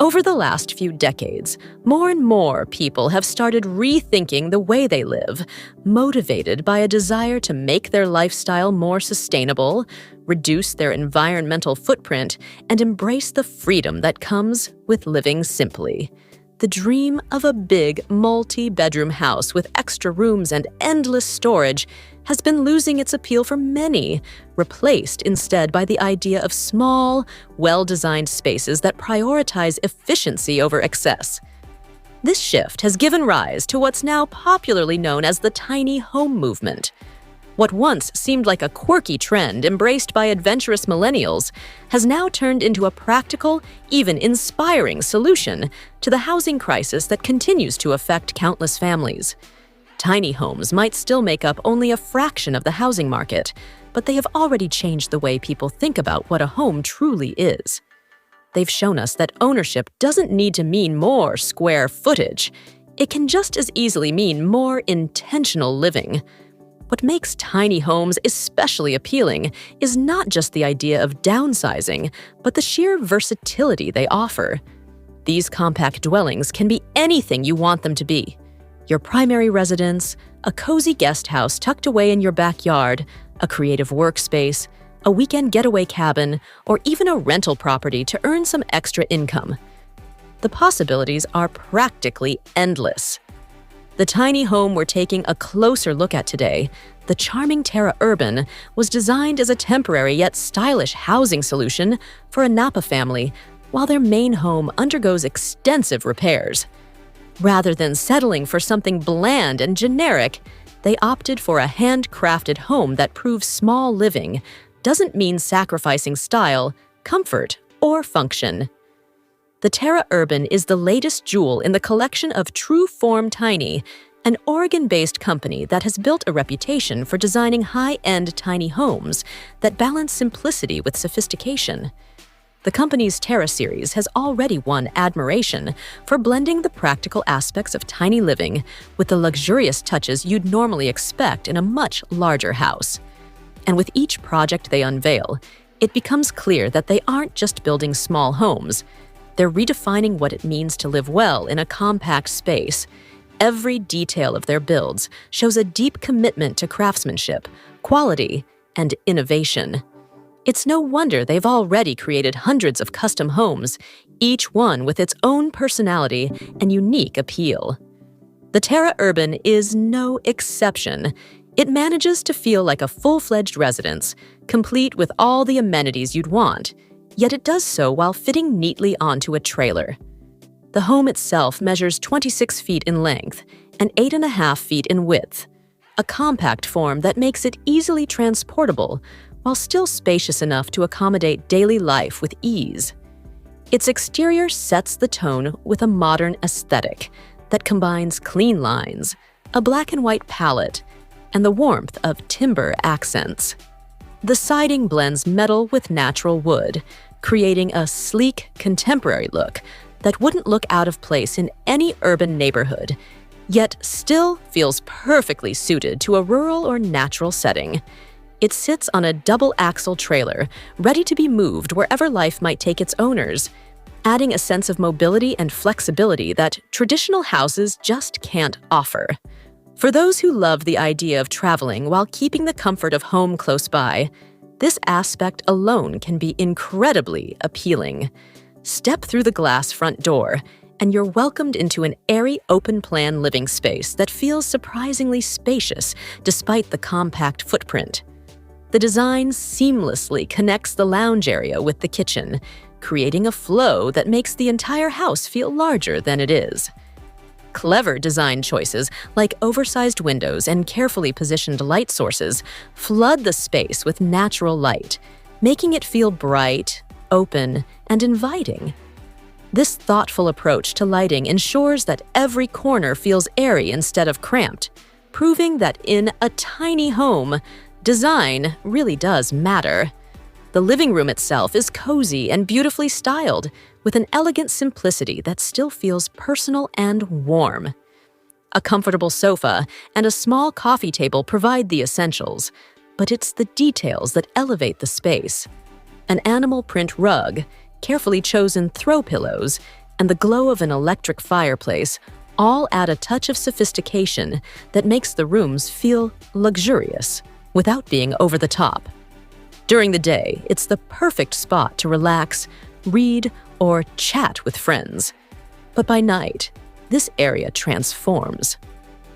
Over the last few decades, more and more people have started rethinking the way they live, motivated by a desire to make their lifestyle more sustainable, reduce their environmental footprint, and embrace the freedom that comes with living simply. The dream of a big, multi-bedroom house with extra rooms and endless storage has been losing its appeal for many, replaced instead by the idea of small, well-designed spaces that prioritize efficiency over excess. This shift has given rise to what's now popularly known as the tiny home movement. What once seemed like a quirky trend embraced by adventurous millennials has now turned into a practical, even inspiring solution to the housing crisis that continues to affect countless families. Tiny homes might still make up only a fraction of the housing market, but they have already changed the way people think about what a home truly is. They've shown us that ownership doesn't need to mean more square footage. It can just as easily mean more intentional living. What makes tiny homes especially appealing is not just the idea of downsizing, but the sheer versatility they offer. These compact dwellings can be anything you want them to be. Your primary residence, a cozy guest house tucked away in your backyard, a creative workspace, a weekend getaway cabin, or even a rental property to earn some extra income. The possibilities are practically endless. The tiny home we're taking a closer look at today, the charming Terra Urban, was designed as a temporary yet stylish housing solution for a Napa family while their main home undergoes extensive repairs. Rather than settling for something bland and generic, they opted for a handcrafted home that proves small living doesn't mean sacrificing style, comfort, or function. The Terra Urban is the latest jewel in the collection of Tru Form Tiny, an Oregon-based company that has built a reputation for designing high-end tiny homes that balance simplicity with sophistication. The company's Terra series has already won admiration for blending the practical aspects of tiny living with the luxurious touches you'd normally expect in a much larger house. And with each project they unveil, it becomes clear that they aren't just building small homes. They're redefining what it means to live well in a compact space. Every detail of their builds shows a deep commitment to craftsmanship, quality, and innovation. It's no wonder they've already created hundreds of custom homes, each one with its own personality and unique appeal. The Terra Urban is no exception. It manages to feel like a full-fledged residence, complete with all the amenities you'd want, yet it does so while fitting neatly onto a trailer. The home itself measures 26 feet in length and 8.5 feet in width, a compact form that makes it easily transportable while still spacious enough to accommodate daily life with ease. Its exterior sets the tone with a modern aesthetic that combines clean lines, a black and white palette, and the warmth of timber accents. The siding blends metal with natural wood, creating a sleek, contemporary look that wouldn't look out of place in any urban neighborhood, yet still feels perfectly suited to a rural or natural setting. It sits on a double-axle trailer, ready to be moved wherever life might take its owners, adding a sense of mobility and flexibility that traditional houses just can't offer. For those who love the idea of traveling while keeping the comfort of home close by, this aspect alone can be incredibly appealing. Step through the glass front door, and you're welcomed into an airy, open-plan living space that feels surprisingly spacious despite the compact footprint. The design seamlessly connects the lounge area with the kitchen, creating a flow that makes the entire house feel larger than it is. Clever design choices, like oversized windows and carefully positioned light sources, flood the space with natural light, making it feel bright, open, and inviting. This thoughtful approach to lighting ensures that every corner feels airy instead of cramped, proving that in a tiny home, design really does matter. The living room itself is cozy and beautifully styled, with an elegant simplicity that still feels personal and warm. A comfortable sofa and a small coffee table provide the essentials, but it's the details that elevate the space. An animal print rug, carefully chosen throw pillows, and the glow of an electric fireplace all add a touch of sophistication that makes the rooms feel luxurious without being over the top. During the day, it's the perfect spot to relax, read, or chat with friends. But by night, this area transforms.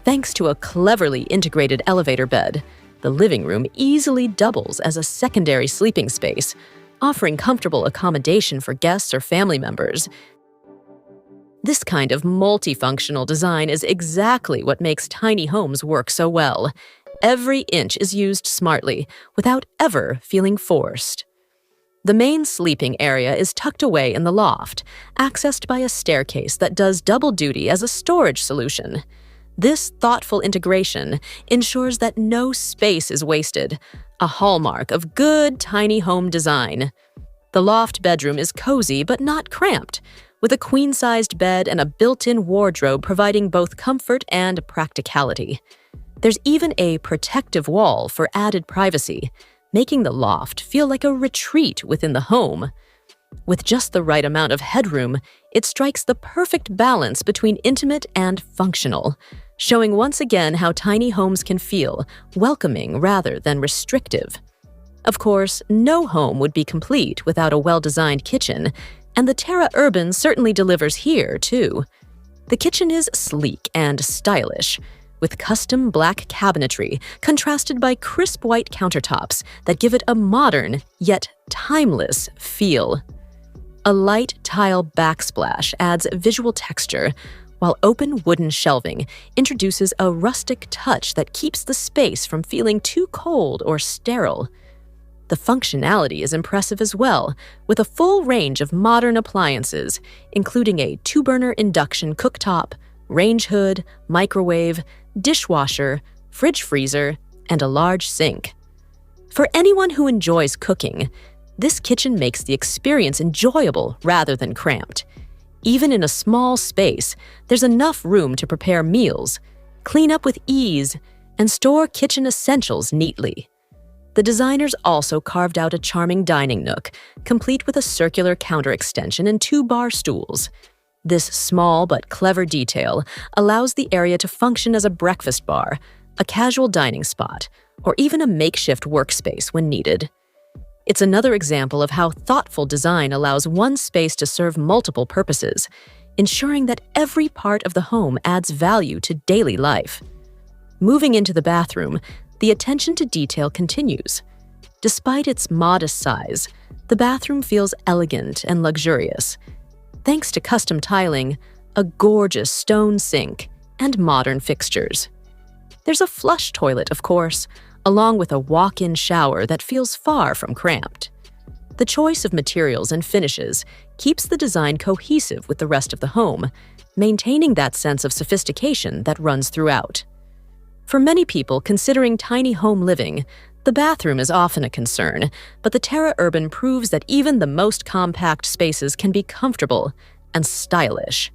Thanks to a cleverly integrated elevator bed, the living room easily doubles as a secondary sleeping space, offering comfortable accommodation for guests or family members. This kind of multifunctional design is exactly what makes tiny homes work so well. Every inch is used smartly, without ever feeling forced. The main sleeping area is tucked away in the loft, accessed by a staircase that does double duty as a storage solution. This thoughtful integration ensures that no space is wasted, a hallmark of good tiny home design. The loft bedroom is cozy but not cramped, with a queen-sized bed and a built-in wardrobe providing both comfort and practicality. There's even a protective wall for added privacy, making the loft feel like a retreat within the home. With just the right amount of headroom, it strikes the perfect balance between intimate and functional, showing once again how tiny homes can feel welcoming rather than restrictive. Of course, no home would be complete without a well-designed kitchen, and the Terra Urban certainly delivers here, too. The kitchen is sleek and stylish, with custom black cabinetry contrasted by crisp white countertops that give it a modern, yet timeless feel. A light tile backsplash adds visual texture, while open wooden shelving introduces a rustic touch that keeps the space from feeling too cold or sterile. The functionality is impressive as well, with a full range of modern appliances, including a 2-burner induction cooktop, range hood, microwave, dishwasher, fridge-freezer, and a large sink. For anyone who enjoys cooking, this kitchen makes the experience enjoyable rather than cramped. Even in a small space, there's enough room to prepare meals, clean up with ease, and store kitchen essentials neatly. The designers also carved out a charming dining nook, complete with a circular counter extension and 2 bar stools. This small but clever detail allows the area to function as a breakfast bar, a casual dining spot, or even a makeshift workspace when needed. It's another example of how thoughtful design allows one space to serve multiple purposes, ensuring that every part of the home adds value to daily life. Moving into the bathroom, the attention to detail continues. Despite its modest size, the bathroom feels elegant and luxurious, thanks to custom tiling, a gorgeous stone sink, and modern fixtures. There's a flush toilet, of course, along with a walk-in shower that feels far from cramped. The choice of materials and finishes keeps the design cohesive with the rest of the home, maintaining that sense of sophistication that runs throughout. For many people considering tiny home living, the bathroom is often a concern, but the Terra Urban proves that even the most compact spaces can be comfortable and stylish.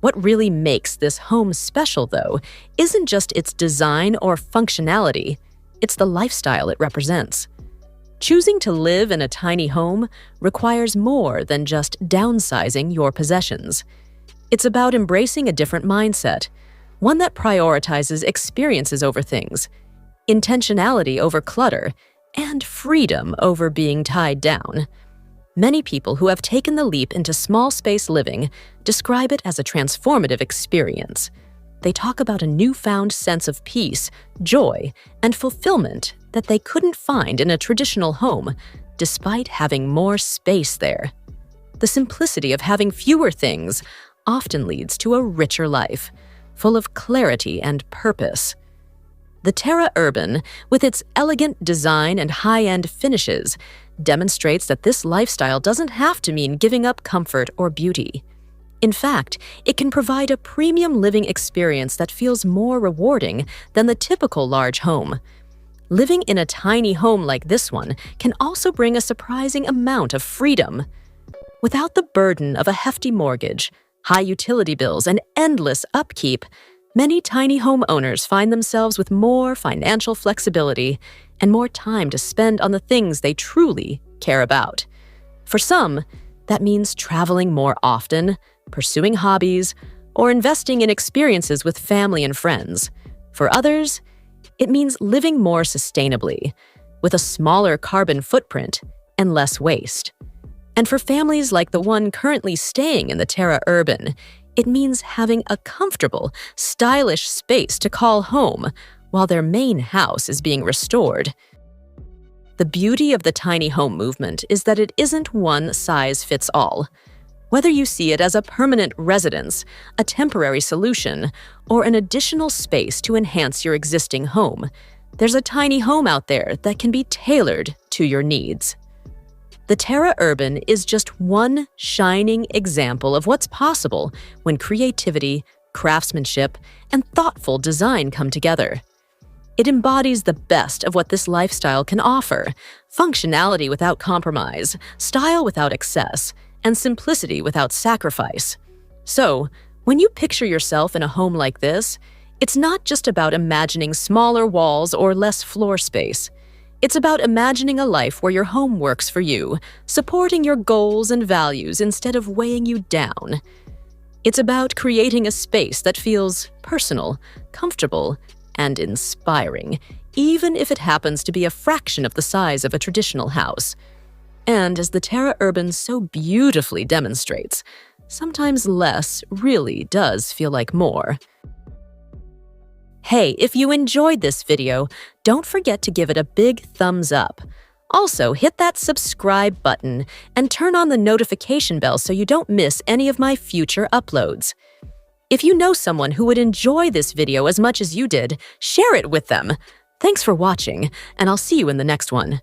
What really makes this home special, though, isn't just its design or functionality, it's the lifestyle it represents. Choosing to live in a tiny home requires more than just downsizing your possessions. It's about embracing a different mindset, one that prioritizes experiences over things, intentionality over clutter, and freedom over being tied down. Many people who have taken the leap into small space living describe it as a transformative experience. They talk about a newfound sense of peace, joy, and fulfillment that they couldn't find in a traditional home, despite having more space there. The simplicity of having fewer things often leads to a richer life, full of clarity and purpose. The Terra Urban, with its elegant design and high-end finishes, demonstrates that this lifestyle doesn't have to mean giving up comfort or beauty. In fact, it can provide a premium living experience that feels more rewarding than the typical large home. Living in a tiny home like this one can also bring a surprising amount of freedom. Without the burden of a hefty mortgage, high utility bills, and endless upkeep, many tiny homeowners find themselves with more financial flexibility and more time to spend on the things they truly care about. For some, that means traveling more often, pursuing hobbies, or investing in experiences with family and friends. For others, it means living more sustainably, with a smaller carbon footprint and less waste. And for families like the one currently staying in the Terra Urban, it means having a comfortable, stylish space to call home while their main house is being restored. The beauty of the tiny home movement is that it isn't one size fits all. Whether you see it as a permanent residence, a temporary solution, or an additional space to enhance your existing home, there's a tiny home out there that can be tailored to your needs. The Terra Urban is just one shining example of what's possible when creativity, craftsmanship, and thoughtful design come together. It embodies the best of what this lifestyle can offer: functionality without compromise, style without excess, and simplicity without sacrifice. So, when you picture yourself in a home like this, it's not just about imagining smaller walls or less floor space. It's about imagining a life where your home works for you, supporting your goals and values instead of weighing you down. It's about creating a space that feels personal, comfortable, and inspiring, even if it happens to be a fraction of the size of a traditional house. And as the Terra Urban so beautifully demonstrates, sometimes less really does feel like more. Hey, if you enjoyed this video, don't forget to give it a big thumbs up. Also, hit that subscribe button and turn on the notification bell so you don't miss any of my future uploads. If you know someone who would enjoy this video as much as you did, share it with them. Thanks for watching, and I'll see you in the next one.